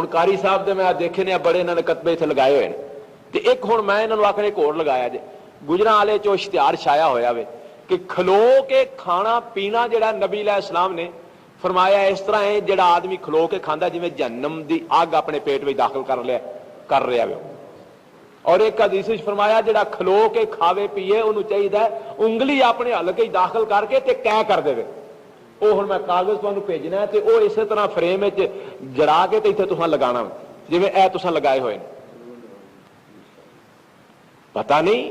हुण कारी साहब दे मैं देखे ने बड़े इन्होंने कतबे इत्थे लगाए हुए हैं ते एक हुण मैं इन्होंने आखिर एक होर लगाया जे गुजरां वाले चो इश्तिहार छाया होया वे कि खलो के खाना पीना जिहड़ा नबी अलैहिस्सलाम ने फरमाया इस तरह है जिहड़ा आदमी खलो के खांदा जिवें जहन्नम दी अग अपने पेट में दाखिल कर रहा वे। और एक हदीस विच फरमाया जिहड़ा खलो के खावे पीए उन्होंने चाहिए उंगली अपने हलके दाखिल करके ते कै कर देवे। वो हुण मैं कागज तुहानूं भेजना ते वो इस तरह फ्रेम विच जड़ा के ते इत्थे तुसां लगाना जिवें ए तुसां लगाए होए ने। पता नहीं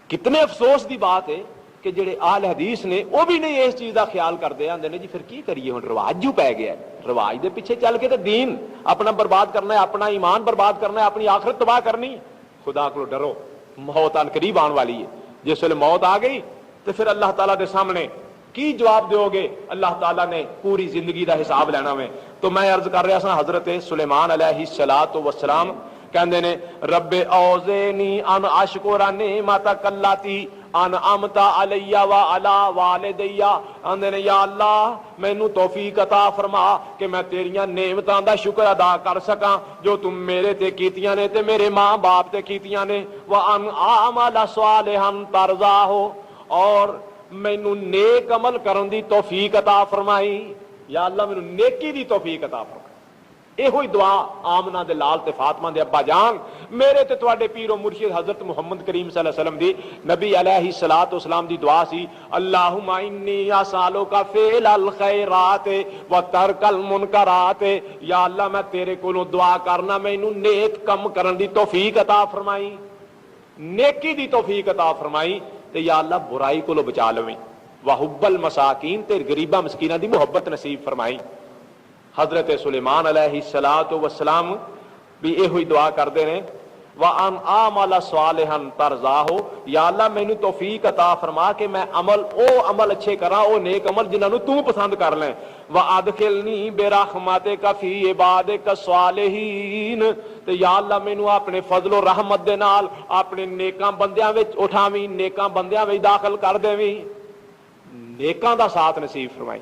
कितने अफसोस की बात है कि जेडे आल हदीस ने वह भी नहीं इस चीज का ख्याल करते आंदे ने जी फिर की करिए हुण रिवाज जू पै गया रिवाज के पिछे चल के तो दीन अपना बर्बाद करना है अपना ईमान बर्बाद करना है अपनी आखिरत तबाह करनी है। खुदा को डरो मौत अन करीब आने वाली है। जिस वेले मौत आ गई तो फिर अल्लाह ताला के सामने की जवाब दोगे। अल्लाह ताला ने पूरी जिंदगी का हिसाब लेना में। तो मैं अर्ज कर रहा था हजरत सुलेमान अलैहिस्सलातु वस्सलाम कहते ने रब्बे औज़ेनी अन अशकुरा निअमतक अल्लती अनअमता अलैया व अला वालिदैया। आंदे ने या अल्लाह मैनू तौफीक अता फरमा कि मैं तेरियां नेमतां दा शुक्र अदा कर सकां जो तुम मेरे ते कीतियां ने ते मेरे मां बाप ते कीतियां ने। व अन आमल सालिहन तरज़ाहु और मैनू नेक अमल करन दी तौफीक अता फरमाई। या अल्लाह मैनू नेकी दी तौफीक अता फरमाई। एहो ही दुआ आमना दे लाल ते फातिमा दे अब्बा जान मेरे ते तुहाडे पीरो मुर्शिद हजरत मुहम्मद करीम सल्लल्लाहु अलैहि वसल्लम दी नबी अलैहिस्सलातु वस्सलाम दी दुआ सी अल्लाहुम्मा इन्नी असअलुका फ़िल खैरात व तरकल मुनकरात। या अल्लाह मैं तेरे कोलों दुआ करना मैनू नेक कम करन दी तौफीक अता फरमाई नेकी दी तौफीक अता फरमाई ते या अल्लाह बुराई कोलों बचा लवें व हुब्बल मसाकीन ते गरीबा मस्कीना दी मुहब्बत नसीब फरमाई। हजरत सुलेमान अलैहिस्सलातु वस्सलाम भी एहो ही दुआ करते हैं व अन आमल सालिहन तरज़ाहु। या अल्लाह मैनू तौफीक अता फरमा के मैं अमल अच्छे करा ओ नेक अमल जिन्होंने तू पसंद कर लें। व अदखिलनी बिरहमतिका फी इबादिका सालिहीन। ते या अल्लाह मैनू अपने फजलो रहमत दे नाल अपने नेकां बंदियां विच उठावी नेकां बंदियां विच दाखिल कर देवी नेकां दा साथ नसीब फरमाई।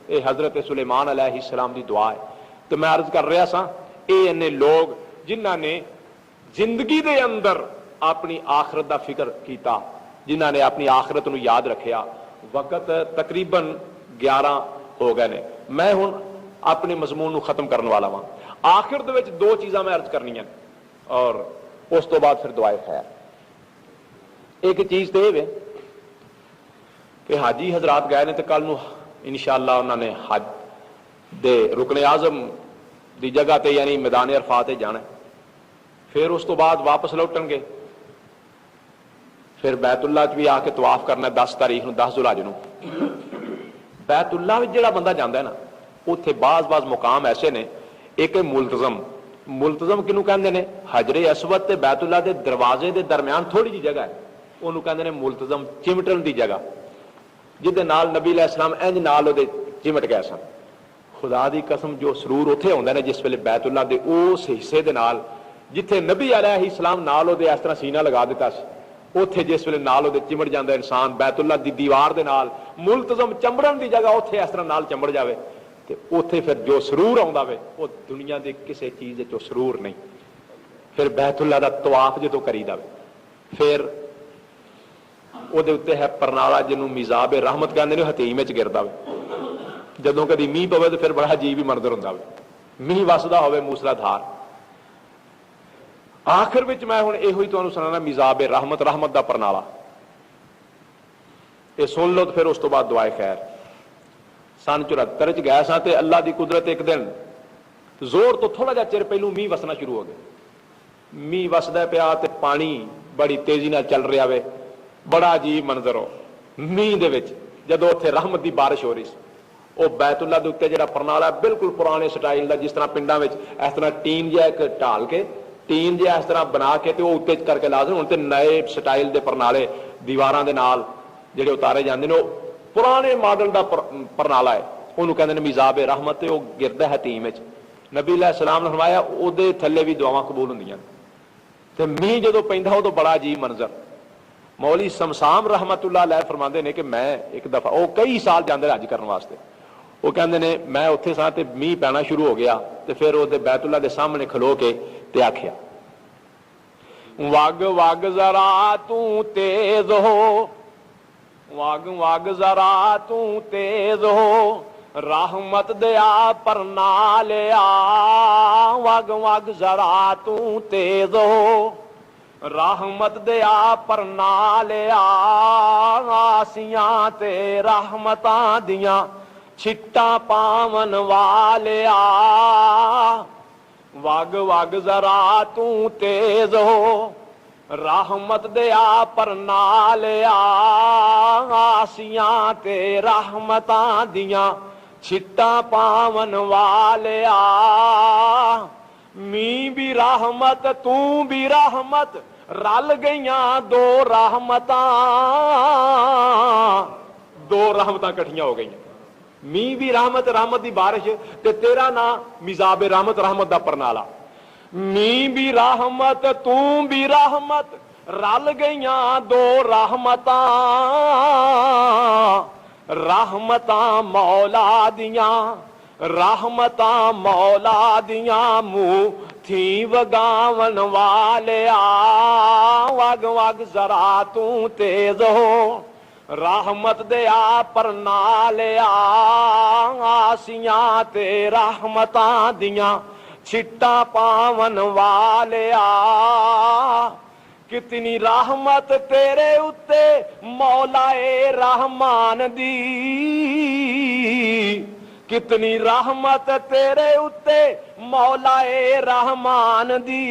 ये हजरत सुलेमान अलैहिस्सलाम की दुआ है। तो मैं अर्ज कर रहा सा ये इन्ने लोग जिन्हों ने जिंदगी के अंदर अपनी आखरत का फिक्र किया जिन्हों ने अपनी आखरत को याद रखा। वक्त तकरीबन 11 हो गए ने। मैं हुण अपने मजमून को खत्म करने वाला वहां। आखिर दे विच 2 चीज़ां मैं अर्ज करनियां और उस तो बाद फिर दुआए खैर। एक चीज तो यह कि हाजी हजरात गए ने तो कल इंशाअल्लाह उन्होंने हज दे रुकने आजम की जगह पर यानी मैदान अरफात जाना। फिर उस तो बाद वापस लौटणगे फिर बैतुल्ला भी आके तवाफ करना 10 तारीख 10 जुलहज नूं। बैतुल्ला जिहड़ा बंदा जाता है ना उत्थे बाज़ मुकाम ऐसे ने एक मुल्तजम किनू कहंदे ने हजरे असवद ते बैतुल्ला दे दरवाजे दे दरम्यान थोड़ी जी जगह है उन्होंने कहंदे ने मुल्तजम चिमटन की जगह जिदे नाल नबी अलैहिस्सलाम इंज नाल उहदे चिमट गए सन। खुदा दी कसम जो सरूर उत्थे आउंदा ने जिस वेले बैतुल्ला दे उस हिस्से दे नाल जिथे नबी अलैहिस्सलाम नाल उहदे इस तरह सीना लगा दिता सी उत्थे जिस वेले नाल उहदे चिमट जांदा इंसान बैतुल्ला दी दीवार दे नाल मुल्तजम चंबड़न दी जगह उत्थे इस तरह नाल चंबड़ जावे ते उत्थे फिर जो सरूर आउंदा वे वो दुनिया दे किसी चीज़ दे चो सरूर नहीं। फिर बैतुल्ला दा तवाफ जो करीदा वे फिर ਉਹਦੇ ਉੱਤੇ है परनाला जिन्हों मिजाब रहमत कहते हैं हतीम च गिरदा वे जदों कभी मीह पवे तो फिर बड़ा अजीब ही मंजर हुंदा वे मीह वसदा होवे मूसलाधार। आखिर विच मैं हुण इहो ही तुहानूं सुणाना मिजाब रहमत दा परनाला ये सुन लो तो फिर उस तो बाद दुआए खैर। सन 74 च गए सां ते अल्लाह की कुदरत एक दिन जोर तो थोड़ा जिहा चिर पहलू मीह वसना शुरू हो गया। मीह वसदा पिया ते पानी बड़ी तेजी नाल चल रहा वे बड़ा अजीब मंजर हो मीह दे विच जदों उत्थे रहमत की बारिश हो रही सी। वो बैतुल्ला दे उत्ते जिहड़ा परनाला बिल्कुल पुराने स्टाइल का जिस तरह पिंडां विच इस तरह टीन जिहा एक ढाल के टीन जिहा इस तरह बना के ते उत्ते करके ला देण। हुण ते नए स्टाइल के परनाले दीवारां दे नाल जिहड़े उतारे जांदे ने पुराने मॉडल का परनाला है उन्होंने कहंदे ने मिजाब रहमत ते ओह गिरदा हतीम विच। नबी अलैहिस्सलाम ने फरमाया उहदे थल्ले भी दुआवां कबूल हुंदियां ते मीह जदों पैंदा उदों बड़ा अजीब मंजर। मौली समसाम रहमतुल्लाह अलैह फरमाते ने कि मैं एक दफा वो कई साल जाते हज करने वास्ते वो कहते ने मैं उत्थे सा ते मीह पैना शुरू हो गया तो फिर वो बैतुल्ला के सामने खलो के ते आख्या, वग वग जरा तू तेज हो, वग वग जरा तू तेज हो, रहमत दया पर ना लिया, वग वग जरा तू तेज हो, रहमत दया पर ना लिया, आसियां ते रहमतां दियां छिट्टा पावन वालिया, वग वग जरा तू तेज हो, रहमत दया पर ना लिया, आसियां ते रहमतां दियां छिट्टा पावन वालिया, मी भी रहमत तू भी रहमत, रल गईयां दो रहमतां, दो रहमतां कठियां हो गईयां, मी भी रहमत, रहमत की बारिश, ते तेरा ना मिजाबे रहमत, रहमत का परनाला, मी भी रहमत तू भी रहमत, रल गईयां दो रहमतां, रहमतां मौला दियां, रहमतां मौला दियां मुंह थी वगावन वालिया, वग वग जरा तू तेज हो, रहमत दया पर ना लिया, आसियां ते रहमतां दियां छिट्टा पावन वालिया, कितनी रहमत तेरे उत्ते मौलाए रहमान दी, कितनी रहमत तेरे उत्ते मौलाए रहमान दी,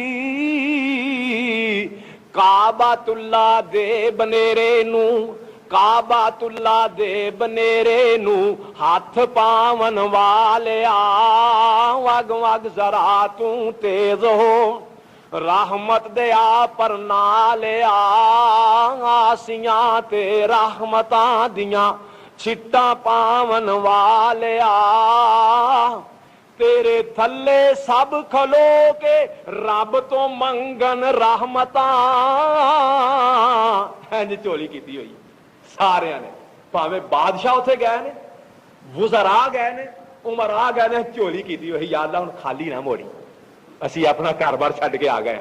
काबातुल्ला दे बनेरे नू, काबातुल्ला दे बनेरे नू हाथ पावन वालिया, वग वग जरा तू तेज हो, रहमत दया पर ना लिया, आसियां ते रहमतां दियां छिट्टा पावन वालिया, तेरे थल्ले सब खलो के रब तो मंगन रहमतां, इंज झोली की हुई सारिया ने, भावे बादशाह उथे गए ने, वुज़रा गए ने, उमरा गए ने, झोली की हुई, या अल्लाह हुण खाली ना मोड़ी, असी अपना घर बार छड्ड के आ गए,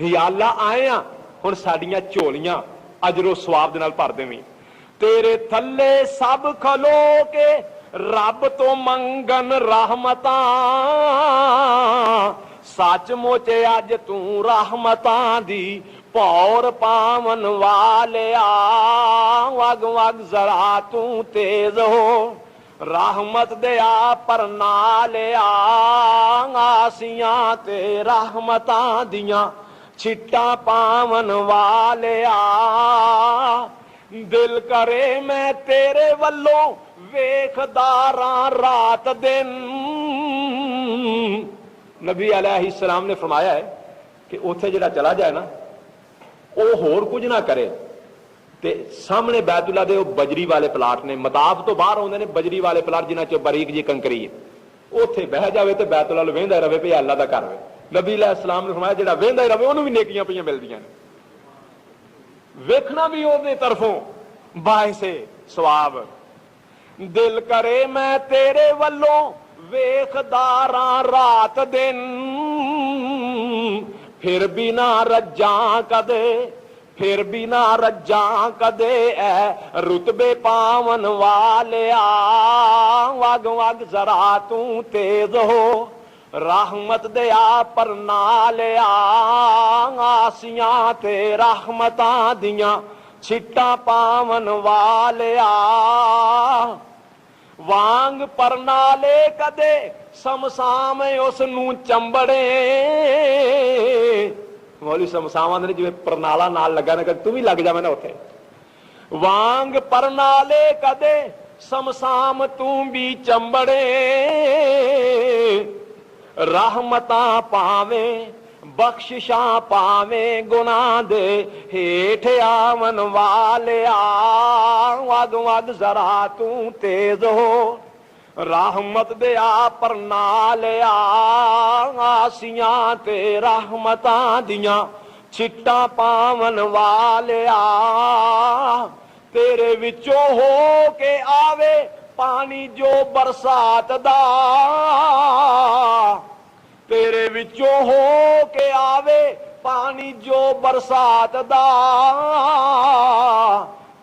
या अल्लाह आए आ हुण साडियां झोलियां अजरो सवाब दे नाल भर देवीं, तेरे थल्ले सब खलो के रब तो मंगन रहमतां, सचमुच अज तू रहमतां दी पौर पावन वालिया, वग वग जरा तू तेज हो, रहमत दया पर ना लिया, आसियां ते रहमतां दियां छिट्टा पावन वालिया, दिल करे मैं तेरे वल्लों वेखदारा रात दिन, नबी अलैहिस्सलाम ने फरमाया है कि उथे जिहड़ा चला जाए ना, वो होर कुछ ना करे, ते सामने बैतुल्ला दे बजरी वाले प्लाट ने, मताब तो बाहर आउंदे ने बजरी वाले प्लाट जिन्हां चों बारीक जी कंकरी है, उथे बह जावे ते बैतुल्ला वेंदा रहे भई अल्लाह दा घर वे, नबी अलैहिस्सलाम ने फरमाया जिहड़ा वेंदा ही रहे उहनूं भी नेकियां पईयां मिलदियां ने, वेखना भी ओहदे तरफों बाइसे सवाब, दिल करे मैं तेरे वल्लों वेखदारा रात दिन, फिर भी ना रज्जा कदे, फिर भी ना रज्जा कदे ऐ रुतबे पावन वालिया, वग वग जरा तू तेज हो, रहमत दया पर ना लिया, आसियां ते रहमतां दियां छिट्टा पावन वालिया, वांग परनाले कदे समसाम उस नूं चंबड़े, मौली समसावां दे जिवें परनाला नाल लगा ना, तू भी लग जावे ना उथे, वांग परनाले कदे समसाम तू भी चंबड़े, रहमतां पावे बख्शिशां पावे गुनाह दे हेठ आवन वालिया, वग वग जरा तू तेज हो, रहमत दया पर ना लिया, आसियां ते रहमतां दियां छिट्टा पावन वालिया, तेरे विचों हो के आवे पानी जो बरसात दा, तेरे विचों हो के आवे पानी जो बरसात दा,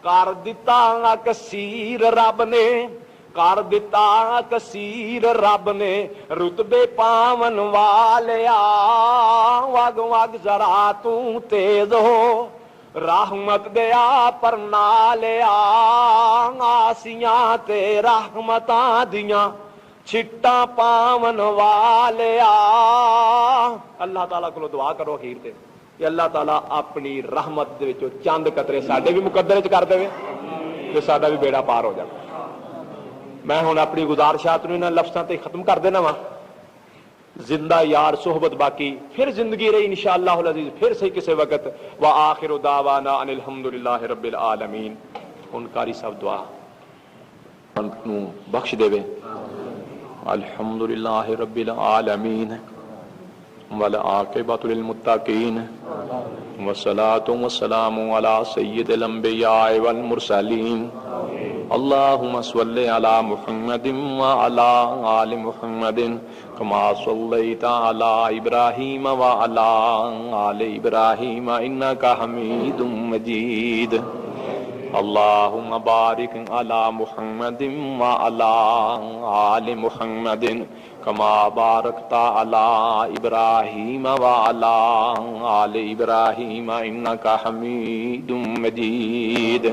कर दिता कसीर रब ने, कर दिता कसीर रब ने रुतबे पावन वालिया, वग वग जरा तू तेज हो रहमत दया पर नालिया, आसियां ते रहमतां दियां छिट्टा पावन वालिया। अल्लाह ताला को दुआ करो अखीर ते कि अल्लाह ताला अपनी रहमत दे विचों चंद कतरे साडे भी मुकद्दर च कर देवे ते साडा भी बेड़ा पार हो जाए। मैं हुण अपनी गुजारिशात नूं इन्हां लफ्ज़ां ते खत्म कर देना वा। जिंदा यार सोहबत बाकी फिर जिंदगी रही इंशाअल्लाह अज़ीज़, फिर सही किसी वक्त। व आखिरु दावाना अनिल हम्दुलिल्लाहि रब्बिल आलमीन। हुण कारी साहब दुआ नूं बख्श देवे। अल्हम्दुलिल्लाहि रब्बिल आलमीन वल आक़िबतु लिल मुत्तक़ीन वस्सलातु वस्सलामु अला सय्यिदिल अंबिया वल मुरसलीन। अल्लाहुम्मा सल्लि अला मुहम्मदिन व अला आलि मुहम्मदिन कमा सल्लैता अला इब्राहीम व अला आलि इब्राहीम इन्नका हमीदुम मजीद। अल्लाहुम्मा बारिक अला मुहम्मदिन व अला आलि मुहम्मदिन कमा बारकता अला इब्राहीम व अला आलि इब्राहीम इन्नका हमीदुम मजीद।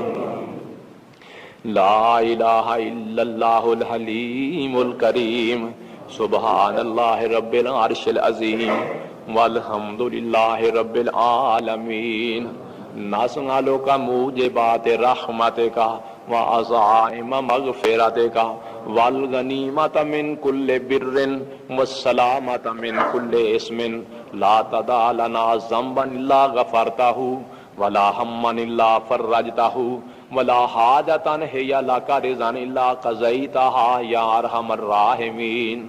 ला इलाहा इल्लल्लाहुल हलीमुल करीम सुब्हानल्लाहि रब्बिल अर्शिल अज़ीम वल्हम्दुलिल्लाहि रब्बिल आलमीन। नस्अलु का मूजिबात रहमतिका व अज़ाइम मग़फ़िरतिका वल गनीमत मिन कुल्लि बिर्रिन वस्सलामत मिन कुल्लि इस्मिन ला तदा लना ज़ंबन इल्ला गफ़रतहु वला हम्मन इल्ला फ़र्रजतहु वला हाजतन हिया लका रिज़न इल्ला क़ज़ैतहा या अरहमर राहिमीन।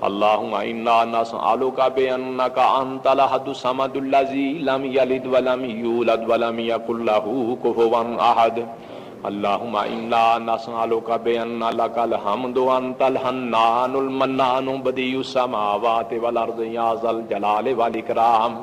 अल्लाहुम्मा इन्ना नस्अलुका बिअन्नका अंतल अहदुस समदुल्लज़ी लम यलिद व लम यूलद व लम यकुल लहू कुफुवन अहद। अल्लाहुम्मा इन्ना नस्अलुका बिअन्ना लकल हम्दु अंतल हन्नानुल मन्नानु बदियुस समावाति वल अर्ज़ि या ज़ल जलालि वल इकराम।